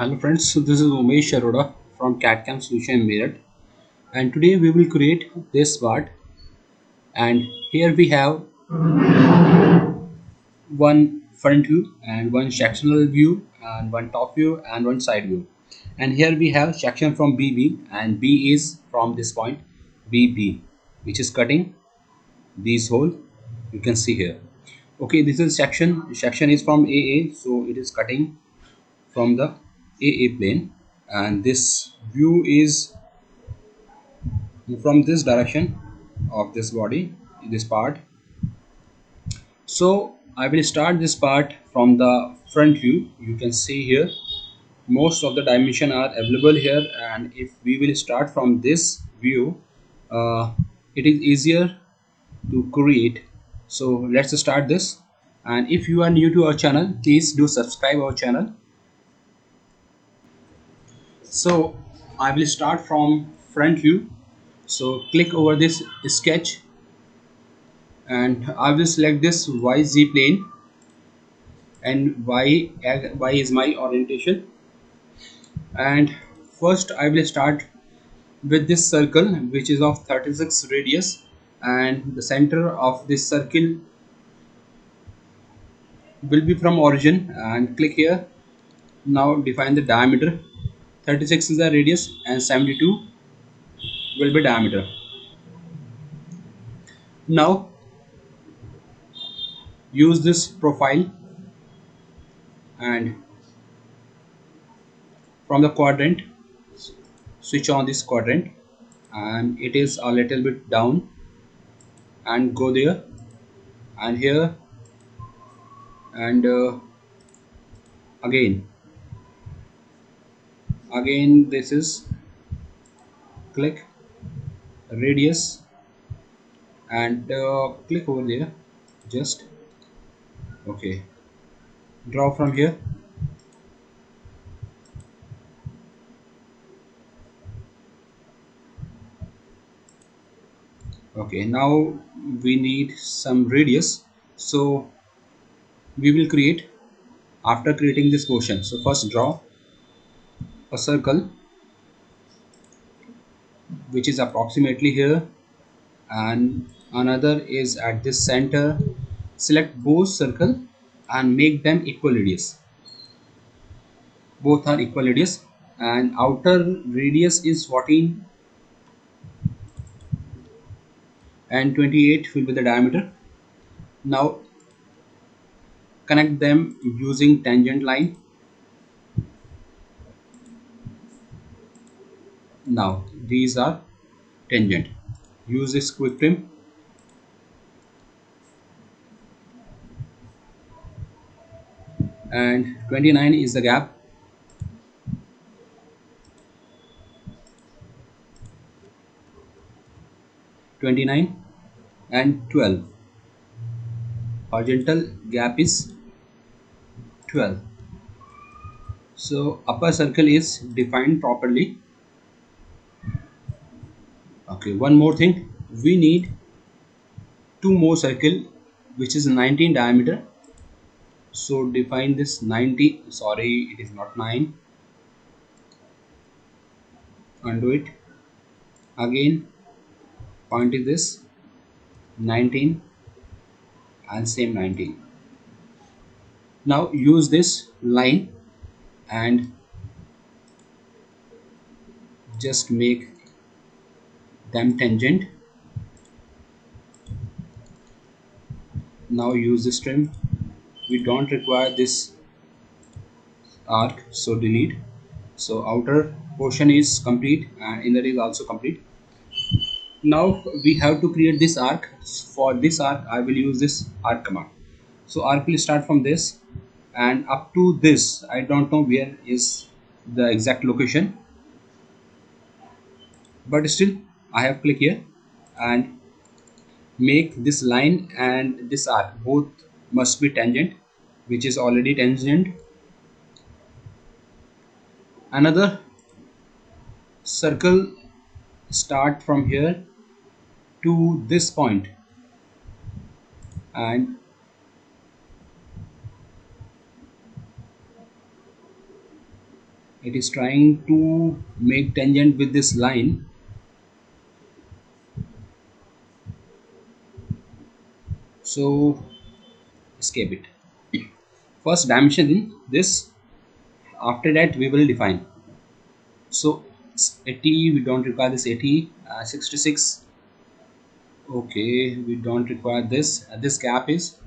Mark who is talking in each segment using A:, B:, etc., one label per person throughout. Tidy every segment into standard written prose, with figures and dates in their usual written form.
A: Hello friends, so this is Umesh Aroda from CAD/CAM Solution in Meerut, and today we will create this part. And here we have one front view and one sectional view and one top view and one side view. And here we have section from BB, and B is from this point BB, which is cutting these hole. You can see here. Okay, this is section. Section is from AA, so it is cutting from the AA plane, and this view is from this direction of this body, this part. So I will start this part from the front view. You can see here most of the dimension are available here, and if we will start from this view, it is easier to create. So let's start this. And if you are new to our channel, please do subscribe our channel. So I will start from front view. So click over this sketch, and I will select this YZ plane, and Y is my orientation. And first I will start with this circle, which is of 36 radius, and the center of this circle will be from origin, and click here. Now define the diameter. 36 is the radius and 72 will be diameter. Now use this profile, and from the quadrant switch on this quadrant, and it is a little bit down, and go there and here, and again this is click radius, and click over there, just okay, draw from here. Okay, now we need some radius, so we will create after creating this portion. So first draw a circle which is approximately here, and another is at this center. Select both circle and make them equal radius. Both are equal radius, and outer radius is 14 and 28 will be the diameter. Now connect them using tangent line. Now these are tangent. Use this quick trim, and 29 is the gap. 29 and 12. Horizontal gap is 12. So upper circle is defined properly. Okay, one more thing. We need two more circle which is 19 diameter. So define this 90. Sorry, it is not 9. Undo it. Again, point is this 19 and same 19. Now use this line and just make them tangent. Now use this trim. We don't require this arc, so delete. So outer portion is complete and inner is also complete. Now we have to create this arc. For this arc I will use this arc command. So arc will start from this and up to this. I don't know where is the exact location, but still I have click here and make this line and this arc both must be tangent, which is already tangent. Another circle start from here to this point, and It is trying to make tangent with this line. So escape it. First dimension this. After that we will define. So 80 we don't require this 80. 66. Okay, we don't require this. This gap is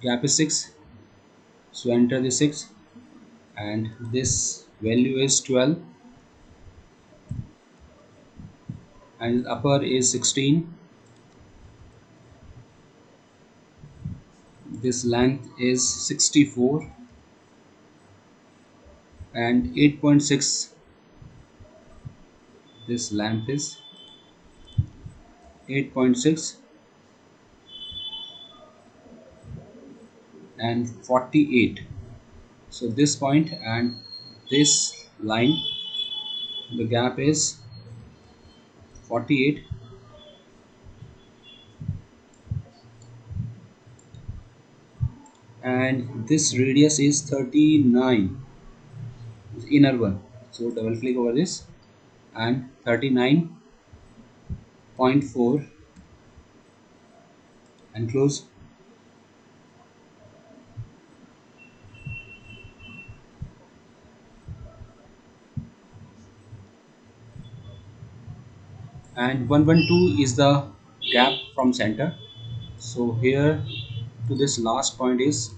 A: gap is 6. So enter the 6 and this value is 12 and upper is 16. This length is 64 and 8.6. This length is 8.6 and 48. So this point and this line, the gap is 48 and this radius is 39, the inner one. So double click over this and 39.4 and close. And 112 is the gap from center. So here to this last point is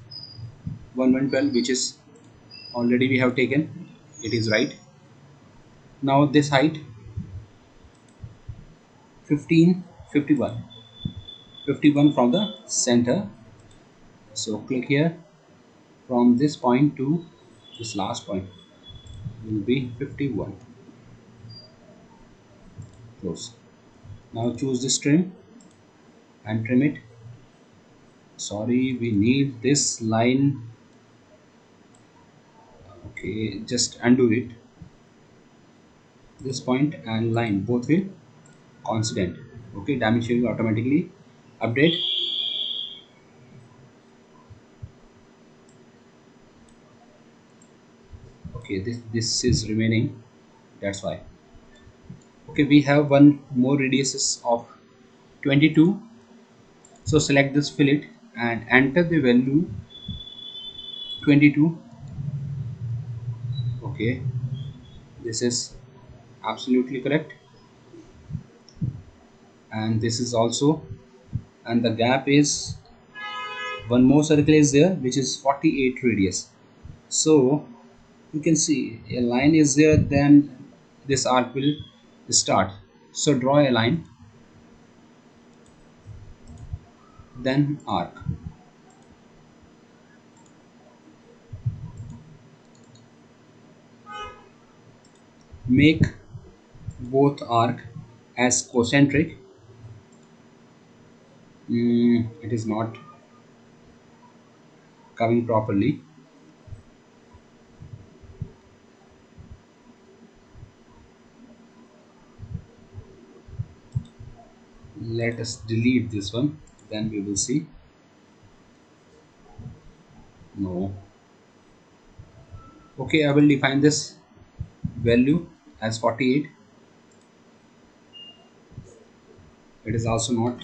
A: 1112, which is already we have taken. It is right. Now this height 15, 51, 51 from the center. So click here. From this point to this last point will be 51. Close. Now choose this trim and trim it. Sorry, we need this line. Okay, just undo it. This point and line both will constant. Okay, dimension will automatically update. Okay, this is remaining, that's why. Okay, we have one more radiuses of 22. So select this fillet and enter the value 22. Okay, this is absolutely correct and this is also, and the gap is one more circle is there which is 48 radius. So you can see a line is there, then this arc will start. So draw a line, then arc. Make both arc as concentric. It is not coming properly. Let us delete this one, then we will see. No. Okay, I will define this value as 48. It is also not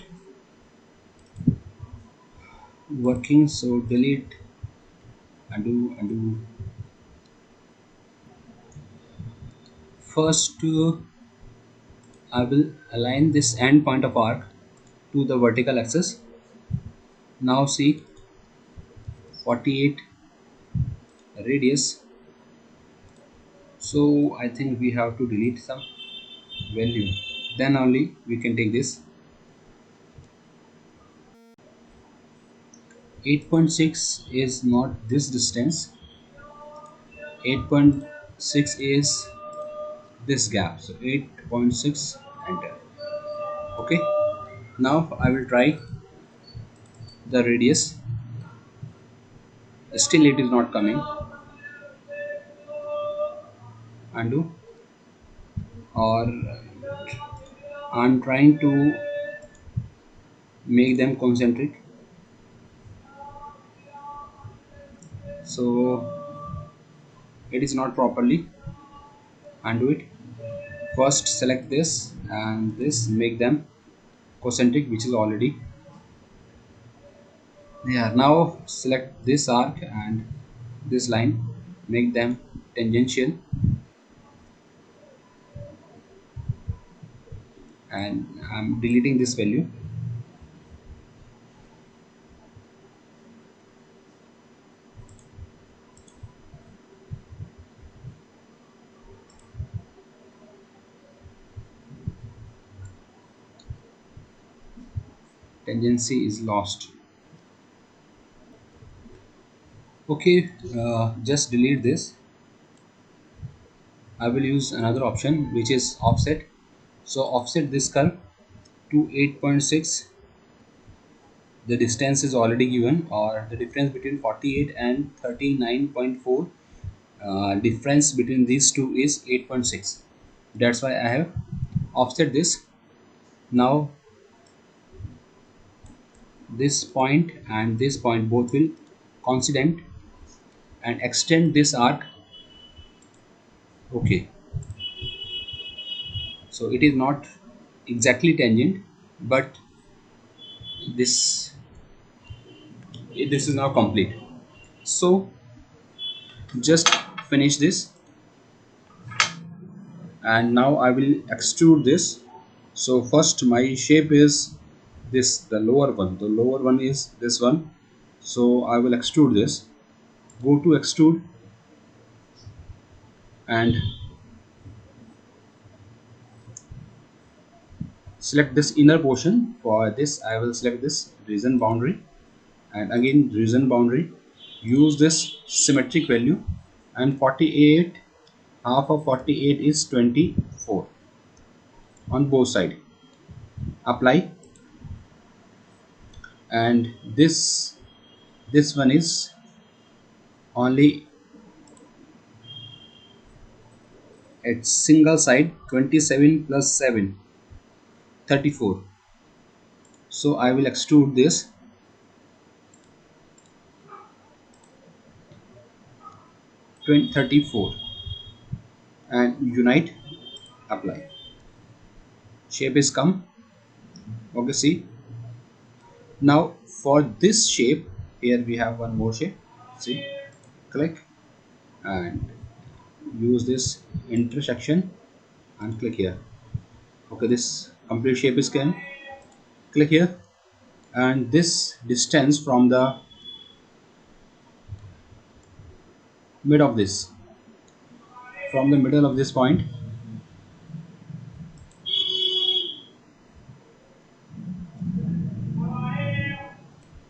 A: working, so delete, undo. First I will align this end point of arc to the vertical axis. Now see 48 radius. So I think we have to delete some value. Then only we can take this. 8.6 is not this distance. 8.6 is this gap. So 8.6, enter. Okay. Now I will try the radius. Still it is not coming. Undo. Or I'm trying to make them concentric. So it is not properly. Undo it. First select this and this, make them concentric, which is already there. Now select this arc and this line, make them tangential, and I'm deleting this value. Tangency is lost. Okay, just delete this. I will use another option which is offset. So offset this curve to 8.6. The distance is already given, or the difference between 48 and 39.4, difference between these two is 8.6. That's why I have offset this. Now this point and this point both will coincident, and extend this arc. Okay, so it is not exactly tangent, but this this is now complete. So just finish this, and now I will extrude this. So first my shape is this, the lower one is this one. So I will extrude this. Go to extrude and select this inner portion. For this I will select this region boundary, and again region boundary, use this symmetric value, and 48, half of 48 is 24 on both side. Apply, and this one is only at single side. 27 plus 7, 34. So I will extrude this, 34, and unite. Apply. Shape is come. Okay, see. Now for this shape, here we have one more shape. See, click and use this intersection and click here. Okay, this complete shape is come. Click here, and this distance from the mid of this, from the middle of this point,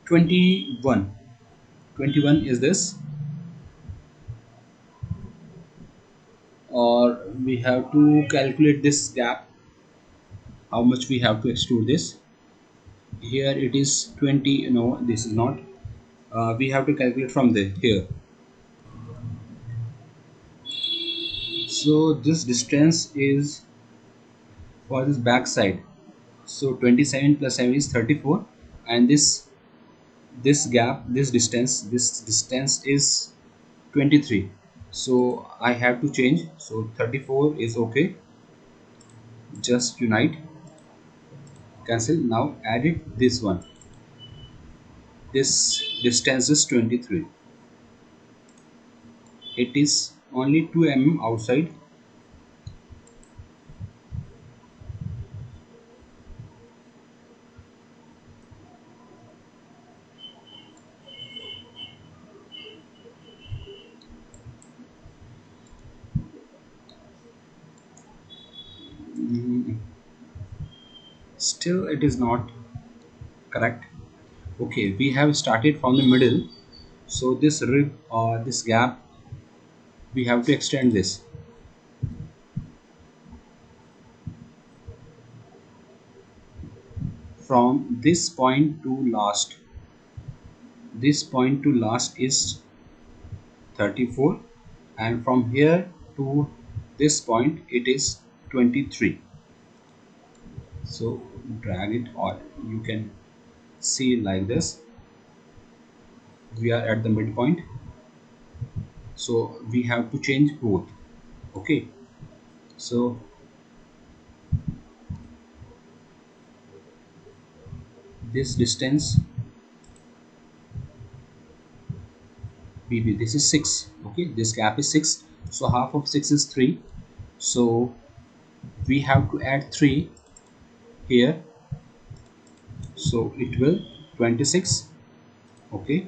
A: 21. 21 is this, or we have to calculate this gap, how much we have to extrude this. Here it is 20. No, this is not. We have to calculate from there here. So this distance is for this back side. So 27 plus 7 is 34, and this gap, this distance is 23. So I have to change. So 34 is okay. Just unite, cancel. Now add it this one. This distance is 23. It is only 2 mm outside. Mm, Still it is not correct. Okay, we have started from the middle. So this rib or this gap, we have to extend this from this point to last. This point to last is 34, and from here to this point it is 23. So drag it, or you can see like this. We are at the midpoint. so we have to change both. Okay, so this distance BB, this is 6. Okay, this gap is 6, so half of 6 is 3, so we have to add 3 here, so it will 26. Okay,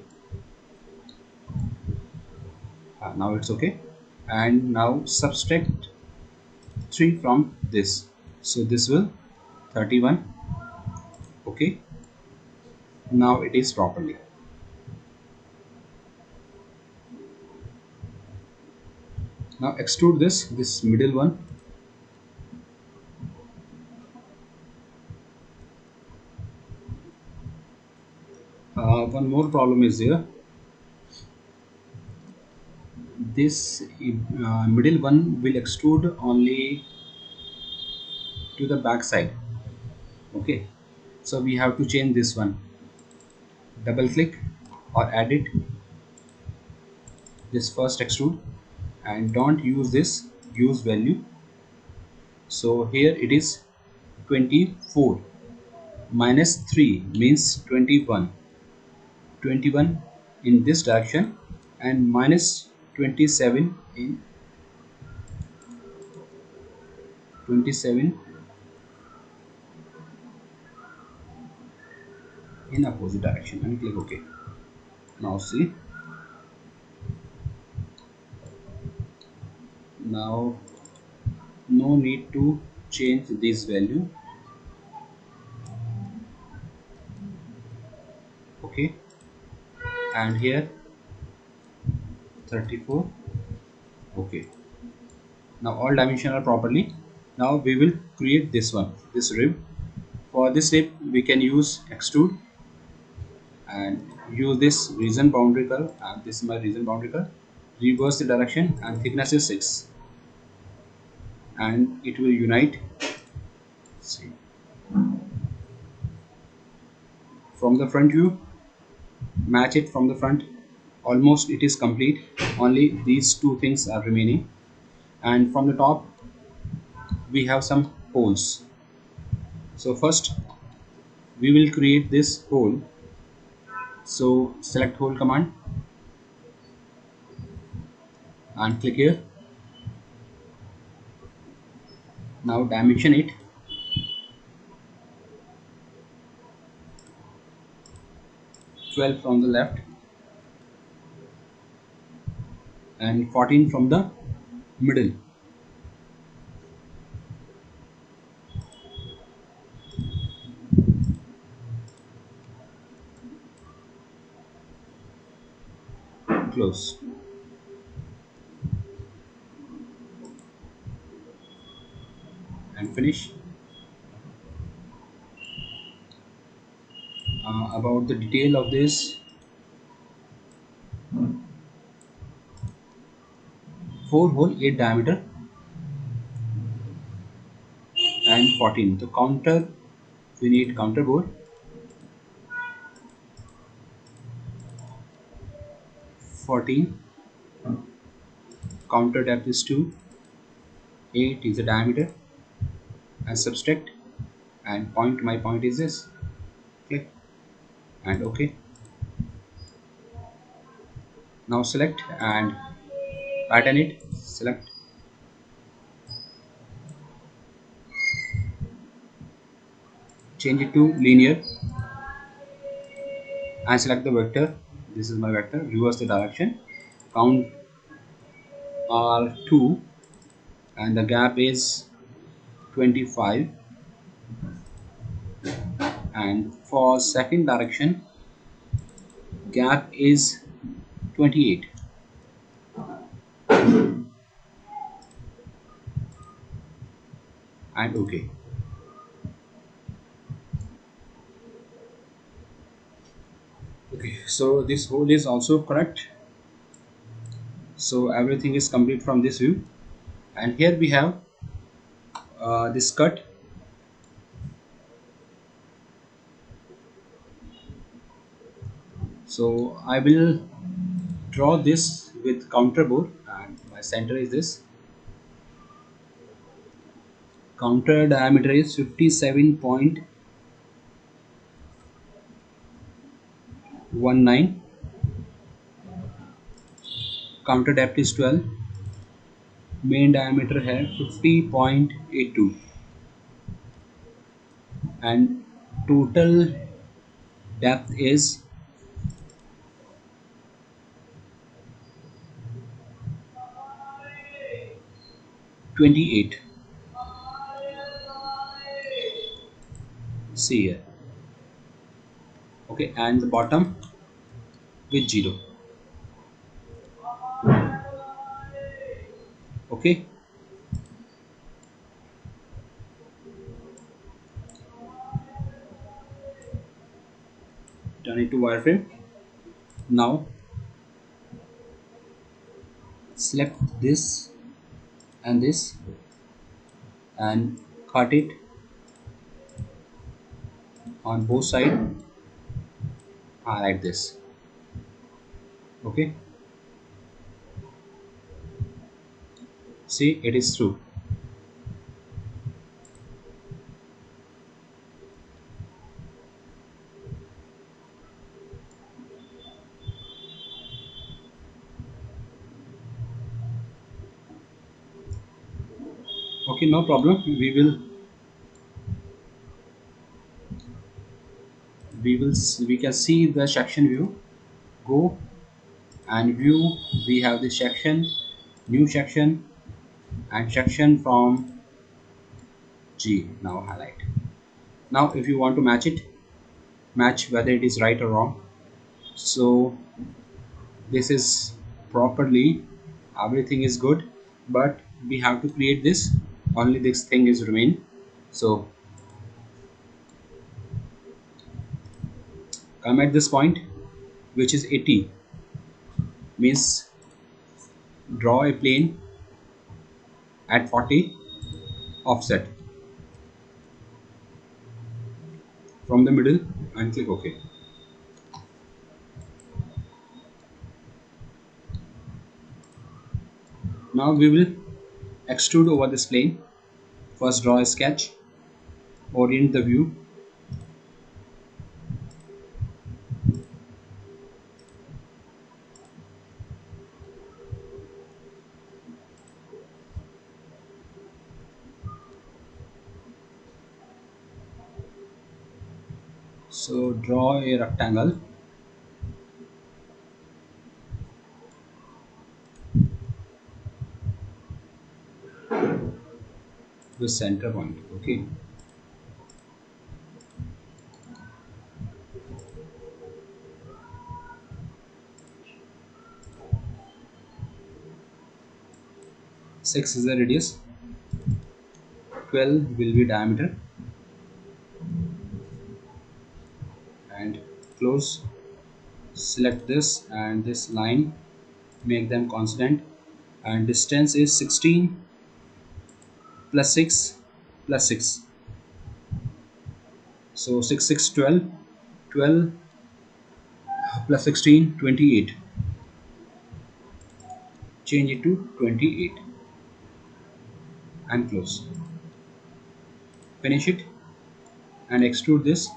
A: now it's okay. And now subtract 3 from this, so this will 31. Okay, now it is properly. Now extrude this middle one. One more problem is there. This middle one will extrude only to the back side. Okay, so we have to change this one. Double click or edit this first extrude, and don't use this, use value. So here it is 24 minus 3 means 21. 21 in this direction, and minus 27 in 27 in opposite direction, and click OK. Now see, now no need to change this value. Okay, and here 34. Okay, now all dimensions are properly. Now we will create this one, this rib. For this rib we can use extrude and use this region boundary curve, and this is my region boundary curve. Reverse the direction and thickness is 6, and it will unite. See, from the front view, match it from the front. Almost it is complete, only these two things are remaining. And from the top we have some holes, so first we will create this hole. So select hole command and click here. Now dimension it. 12 from the left and 14 from the middle. Close and finish. About the detail of this, 4 hole 8 diameter and 14. The counter, we need counter bore. 14, counter depth is 2, 8 is the diameter, and subtract, and point, my point is this. Click and OK. Now select and pattern it. Select, change it to linear, and select the vector. This is my vector. Reverse the direction. Count are 2, and the gap is 25. And for second direction, gap is 28. And OK. Okay, so this hole is also correct. So everything is complete from this view. And here we have this cut. So I will draw this with counter bore, and my center is this. Counter diameter is 57.19. Counter depth is 12. Main diameter है 50.82 and total depth is 28. See here. Okay, and the bottom with 0. Okay, turn it to wireframe. Now select this and this and cut it on both sides. Like this. Okay, see, it is through. Okay, no problem. We can see the section view. Go and view. We have this section, new section, and section from G. Now highlight. Now if you want to match it, match whether it is right or wrong. So this is properly, everything is good, but we have to create this. Only this thing is remain. So come at this point, which is 80, means draw a plane at 40 offset from the middle and click OK. Now we will extrude over this plane. First draw a sketch, orient the view, so draw a rectangle, the center point. Okay, six is the radius, 12 will be diameter, and close. Select this and this line, make them constant, and distance is 16 plus 6 plus 6. So 6 6 12, 12 plus 16 28. Change it to 28 and close. Finish it and extrude this.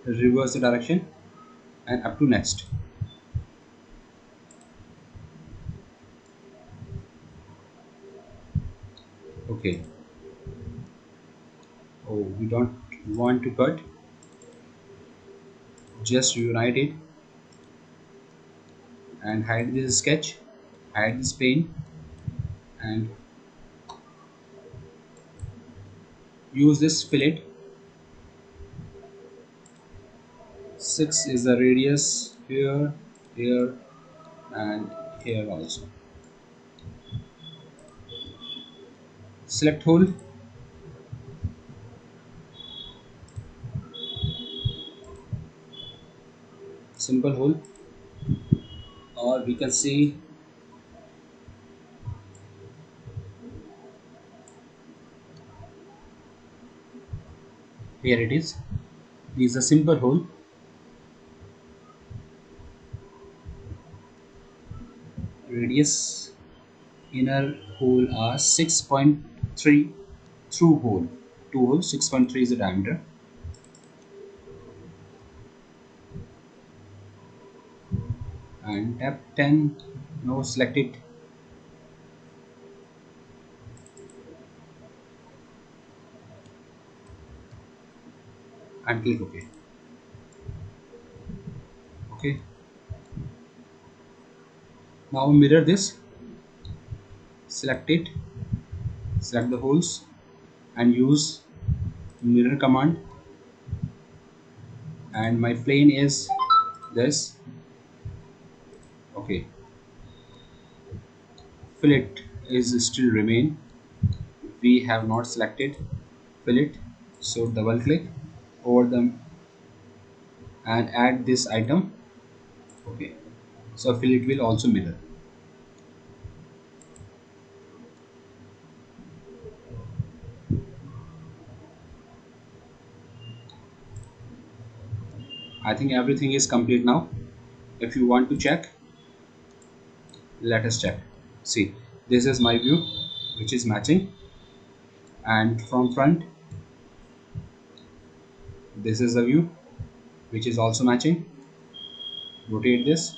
A: Reverse the direction and up to next. Okay. Oh, we don't want to cut. Just unite it and hide this sketch, hide this plane, and use this fillet. 6 is the radius here, here, and here also. Select hole, simple hole, or we can see here it is. This is a simple hole. Radius inner hole are 6.3, through hole, two holes, 6.3 is the diameter. And tap 10, now select it and click OK. Okay, now mirror this, select it, select the holes and use mirror command, and my plane is this. Okay, fillet is still remain, we have not selected fillet, so double click over them and add this item. Okay, so fillet will also mirror. I think everything is complete now. If you want to check, let us check. See, this is my view which is matching, and from front this is the view which is also matching. Rotate this,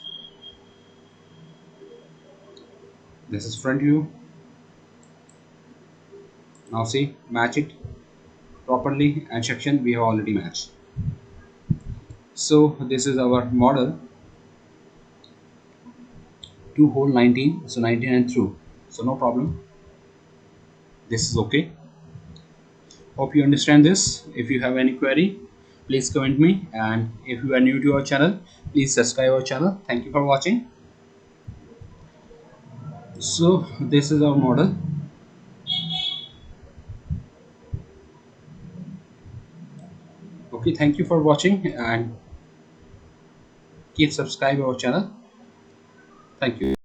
A: this is front view. Now see, match it properly, and section we have already matched. So this is our model, 2 hole 19, so 19 and through, so no problem, this is okay. Hope you understand this. If you have any query, please comment me, and if you are new to our channel, please subscribe our channel. Thank you for watching. So this is our model. Okay, thank you for watching, and keep subscribe our channel. Thank you.